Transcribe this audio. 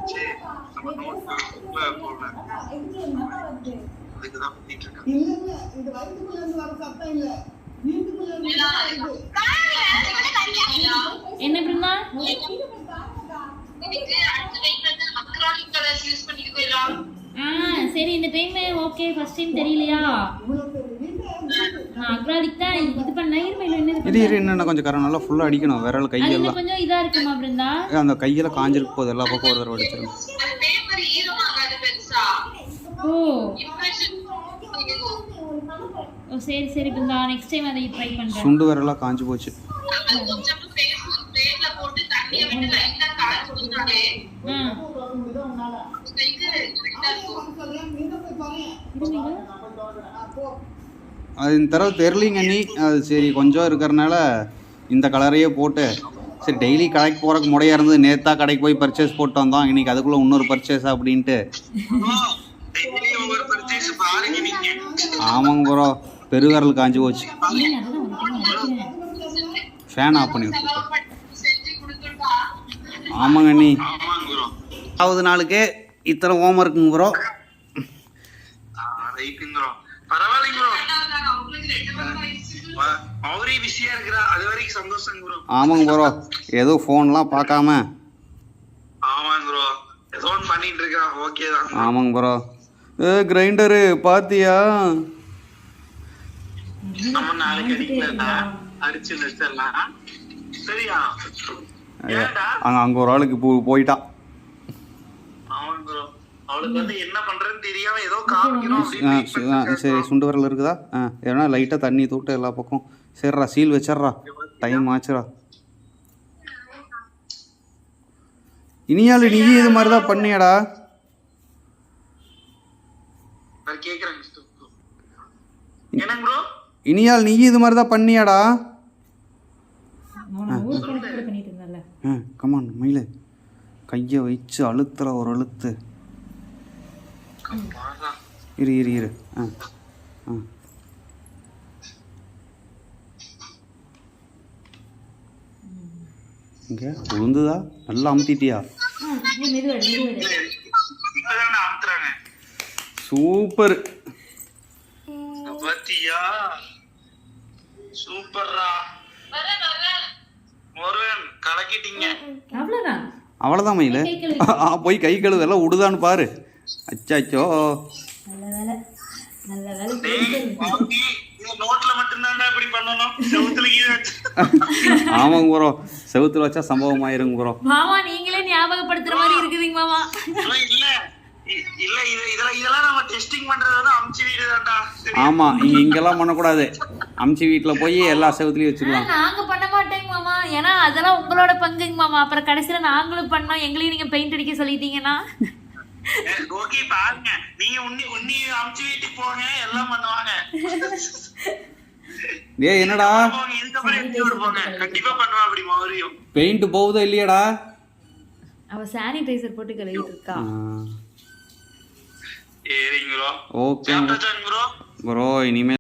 வந்துருச்சு. நம்ம நோட் போடல. அதுக்கு தான் பண்ணிட்டு இருக்கேன். இல்ல இது வயித்துக்குள்ள இருந்து வர சத்தம் இல்ல. வீட்டுக்குள்ள இருந்து என்ன பிருந்தா? எனக்கு அடுத்த டைம் வந்து அக்ராலிக் கலர்ஸ் யூஸ் பண்ணிட்டு போயிடலாம். சரி இந்த டைம் ஓகே ஃபர்ஸ்ட் டைம் தெரியலையா? அக்ராலிக் தான் இது பண்ண ஈர்மையில என்ன இது என்ன கொஞ்சம் கரம் நல்லா ஃபுல்லா அடிக்கணும் விரல் அது கையெல்லாம் கொஞ்சம் இதா இருக்குமா பிருந்தா? அந்த கையில காஞ்சிருக்கு போது எல்லா பக்கம் ஒரு தடவை அடிச்சிருங்க. அந்த பேப்பர் ஈரமாகாது பெருசா. ஓ இம்ப்ரெஷன் ஓ சரி சரி பிருந்தா நெக்ஸ்ட் டைம் அதை ட்ரை பண்றேன். சுண்டு விரலா காஞ்சு போச்சு. அது கொஞ்சம் பேப்பர்ல போட்டு தண்ணியை விட்டு லைட்டா காய்ச்சி கொடுத்தாலே கைக்கு கரெக்டா இருக்கும். அது இந்த தடவை தெரியலிங்க நீ அது சரி கொஞ்சம் இருக்கிறனால இந்த கலரையே போட்டு சரி டெய்லி கடைக்கு போகிறக்கு முறையாக இருந்தது. நேற்றா கடைக்கு போய் பர்ச்சேஸ் போட்டு வந்தோம். இன்னைக்கு அதுக்குள்ளே இன்னொரு பர்ச்சேஸ் அப்படின்ட்டு. ஆமாங்க ப்ரோ பெருவிரல் காஞ்சி போச்சு. ஃபேன் ஆஃப் பண்ணி விட்டு. ஆமாங்க நீ 10வது நாளுக்கே இத்தனை ஹோம் ஒர்க்குங்க ப்ரோ. பரவாயில்லைங்க ப்ரோ. அவரே பிஸியா இருக்கிறா அது வரைக்கும் சந்தோஷம் ப்ரோ. ஆமாங்க ப்ரோ ஏதோ ஃபோன்லாம் பார்க்காம. ஆமாங்க ப்ரோ ஏதோ ஒன்று பண்ணிட்டு இருக்கா ஓகே தான். ஆமாங்க ப்ரோ. கிரைண்டரு பாத்தியா? நம்ம நாளைக்கு அடிக்கலன்னா அடிச்சு நிறுத்தலாம் சரியா? அங்கே ஒரு ஆளுக்கு போயிட்டா. ஆமாங்க ப்ரோ அவளுக்கு வந்து என்ன பண்றதுன்னு தெரியாம ஏதோ காமிக்கணும். சரி சுண்டு விரல் இருக்குதா? ஏன்னா லைட்டாக தண்ணி தூட்டு எல்லா பக்கம். சரிடா சீல் வச்சிட்றா டைம் ஆச்சுடா. இனியால் நீ இது மாதிரி தான் பண்ணியாடா? கேக்குறேன் என்னங்க ப்ரோ? இனியால் நீ இது மாதிரி தான் பண்ணியாடா? பண்ணிட்டு இருந்தால கமான் மயில கையை வச்சு அழுத்துற ஒரு அழுத்து. இரு இரு இரு இங்க உளுந்துதா? நல்லா அமுத்திட்டியா? சூப்பர் பாத்தியா? சூப்பர்ரா மோர்வன் கலக்கிட்டீங்க. அவ்வளவுதான் அவ்வளோதான் மயில. போய் கை கழுவு எல்லாம் விடுதான்னு பாரு. அச்சாச்சோ நல்ல வேலை நல்ல வேலை. நோட்ல மட்டும்தான் இப்படி பண்ணணும். செவுத்துல ஆமாங்க ப்ரோ செவுத்துல வச்சா சம்பவம் ஆயிருங்க ப்ரோ. மாமா நீங்களே ஞாபகப்படுத்துற மாதிரி இருக்குதுங்க மாமா. இல்ல இல்ல இதெல்லாம் நம்ம டெஸ்டிங் பண்றது வந்து அம்ச்சி வீடு தான்டா. ஆமா இங்கெல்லாம் பண்ணக்கூடாது. அம்ச்சி வீட்டுல போய் எல்லா செவுத்துலயும் வச்சுக்கலாம். நாங்க பண்ண மாட்டேங்க மாமா ஏன்னா அதெல்லாம் உங்களோட பங்குங்க மாமா. அப்புறம் கடைசியில நாங்களும் பண்ணோம் எங்களையும் நீங்க பெயிண்ட் அடிக்க சொல்லிட்டீங்கன்னா. ஓகே பாருங்க நீங்க உன்னி அம்ச்சி வீட்டுக்கு போங்க எல்லாம் பண்ணுவாங்க. டேய் என்னடா இதுக்கப்புறம் எப்படி போங்க கண்டிப்பா பண்ணுவா அப்படி மௌரியும். பெயிண்ட் போகுதா இல்லையாடா? அவ சானிடைசர் போட்டு கழுவிட்டு இருக்கா. ஏறிங்க ப்ரோ. ஓகே ப்ரோ ப்ரோ இனிமே